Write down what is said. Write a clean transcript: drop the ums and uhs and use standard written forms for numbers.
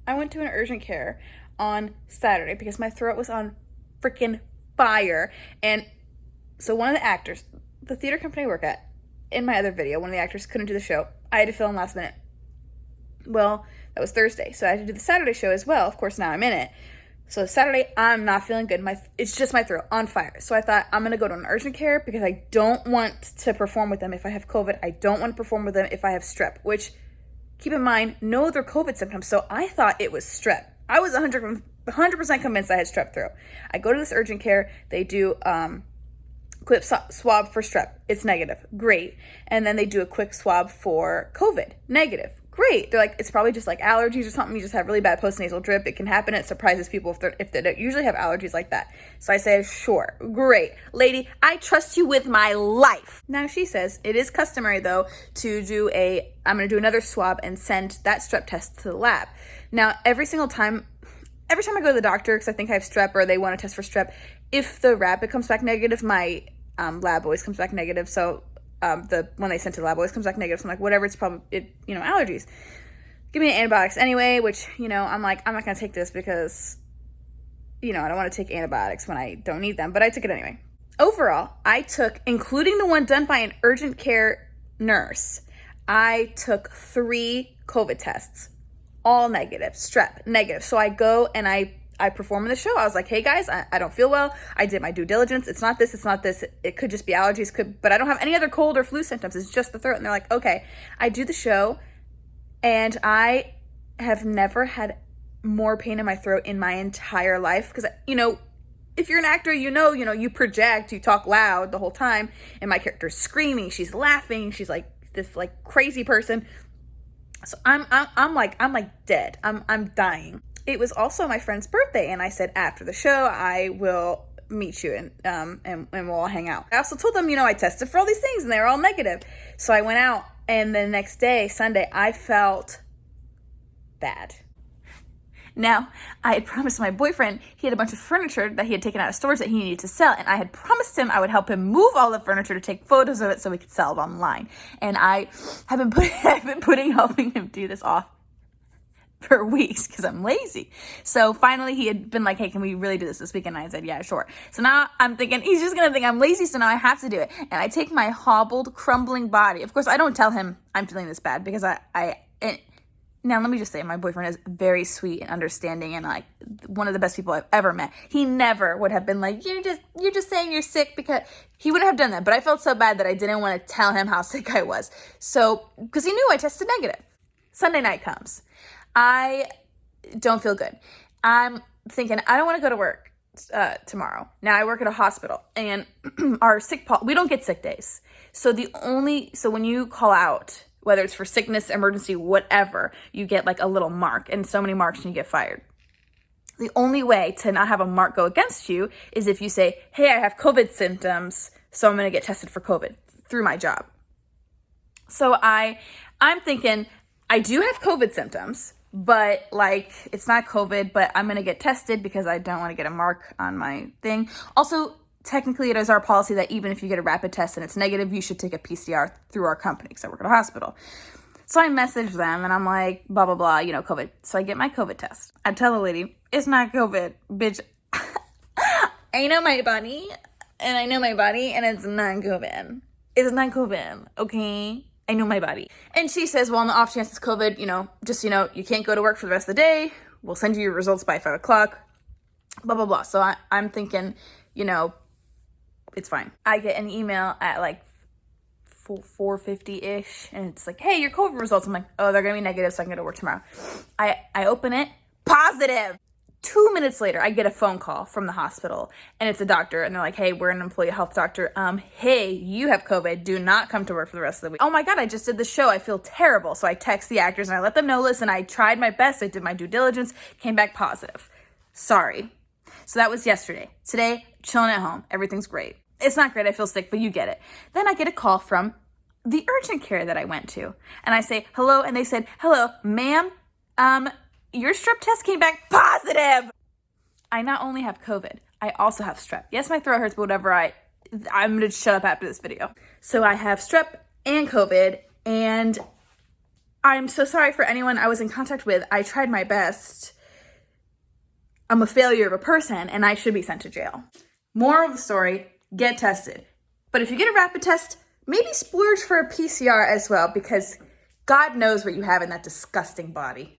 I went to an urgent care on Saturday because my throat was on freaking fire. And so one of the actors, the theater company I work at, in my other video, one of the actors couldn't do the show. I had to fill in last minute. Well, that was Thursday, so I had to do the Saturday show as well. Of course, now I'm in it. So Saturday, I'm not feeling good. It's just my throat on fire. So I thought I'm going to go to an urgent care because I don't want to perform with them if I have COVID. I don't want to perform with them if I have strep, which, keep in mind, no other COVID symptoms. So I thought it was strep. I was 100% convinced I had strep throat. I go to this urgent care. They do quick swab for strep. It's negative. Great. And then they do a quick swab for COVID. Negative. Great. They're like, it's probably just like allergies or something. You just have really bad postnasal drip. It can happen. It surprises people if they don't usually have allergies like that. So I say, sure. Great. Lady, I trust you with my life. Now she says it is customary though to do I'm going to do another swab and send that strep test to the lab. Now, every time I go to the doctor, because I think I have strep or they want to test for strep, if the rapid comes back negative, my lab always comes back negative. So when they sent to the lab always comes back negative. So I'm like, whatever, it's probably, allergies. Give me antibiotics anyway, which, I'm like, I'm not going to take this because, I don't want to take antibiotics when I don't need them, but I took it anyway. Overall, I took, including the one done by an urgent care nurse, I took 3 COVID tests, all negative, strep, negative. So I go and I perform in the show. I was like, hey guys, I don't feel well. I did my due diligence. It's not this. It could just be allergies, but I don't have any other cold or flu symptoms. It's just the throat. And they're like, okay. I do the show and I have never had more pain in my throat in my entire life. Because, if you're an actor, you project, you talk loud the whole time. And my character's screaming, she's laughing, she's like this like crazy person. So I'm like dead. I'm dying. It was also my friend's birthday, and I said after the show I will meet you and we'll all hang out. I also told them, I tested for all these things and they were all negative. So I went out, and the next day, Sunday, I felt bad. Now, I had promised my boyfriend, he had a bunch of furniture that he had taken out of stores that he needed to sell, and I had promised him I would help him move all the furniture to take photos of it so we could sell it online. And I have been helping him do this off for weeks because I'm lazy. So finally he had been like, hey, can we really do this weekend? And I said, yeah, sure. So now I'm thinking he's just going to think I'm lazy. So now I have to do it. And I take my hobbled, crumbling body. Of course, I don't tell him I'm feeling this bad because now let me just say my boyfriend is very sweet and understanding and like one of the best people I've ever met. He never would have been like, you're just saying you're sick, because he wouldn't have done that. But I felt so bad that I didn't want to tell him how sick I was. So, because he knew I tested negative. Sunday night comes. I don't feel good. I'm thinking, I don't want to go to work tomorrow. Now I work at a hospital, and our we don't get sick days. So when you call out, whether it's for sickness, emergency, whatever, you get like a little mark, and so many marks and you get fired. The only way to not have a mark go against you is if you say, hey, I have COVID symptoms, so I'm going to get tested for COVID through my job. So I'm thinking, I do have COVID symptoms, but like, it's not COVID, but I'm going to get tested because I don't want to get a mark on my thing. Also, technically it is our policy that even if you get a rapid test and it's negative, you should take a PCR through our company because I work at a hospital. So I message them and I'm like, blah, blah, blah, COVID. So I get my COVID test. I tell the lady, it's not COVID, bitch. I know my body and it's not COVID. It's not COVID, okay? I know my body. And she says, well, on the off chance it's COVID, you can't go to work for the rest of the day. We'll send you your results by 5 o'clock, blah, blah, blah. So I'm thinking, it's fine. I get an email at like 4:50-ish, and it's like, hey, your COVID results. I'm like, oh, they're going to be negative, so I can go to work tomorrow. I open it, positive. 2 minutes later, I get a phone call from the hospital, and it's a doctor, and they're like, hey, we're an employee health doctor. Hey, you have COVID. Do not come to work for the rest of the week. Oh my God, I just did the show. I feel terrible. So I text the actors, and I let them know, listen, I tried my best. I did my due diligence, came back positive. Sorry. So that was yesterday. Today, chilling at home. Everything's great. It's not great. I feel sick, but you get it. Then I get a call from the urgent care that I went to, and I say, hello, and they said, hello, ma'am, your strep test came back positive. I not only have COVID, I also have strep. Yes, my throat hurts, but whatever, I'm going to shut up after this video. So I have strep and COVID, and I'm so sorry for anyone I was in contact with. I tried my best. I'm a failure of a person and I should be sent to jail. Moral of the story, get tested. But if you get a rapid test, maybe splurge for a PCR as well, because God knows what you have in that disgusting body.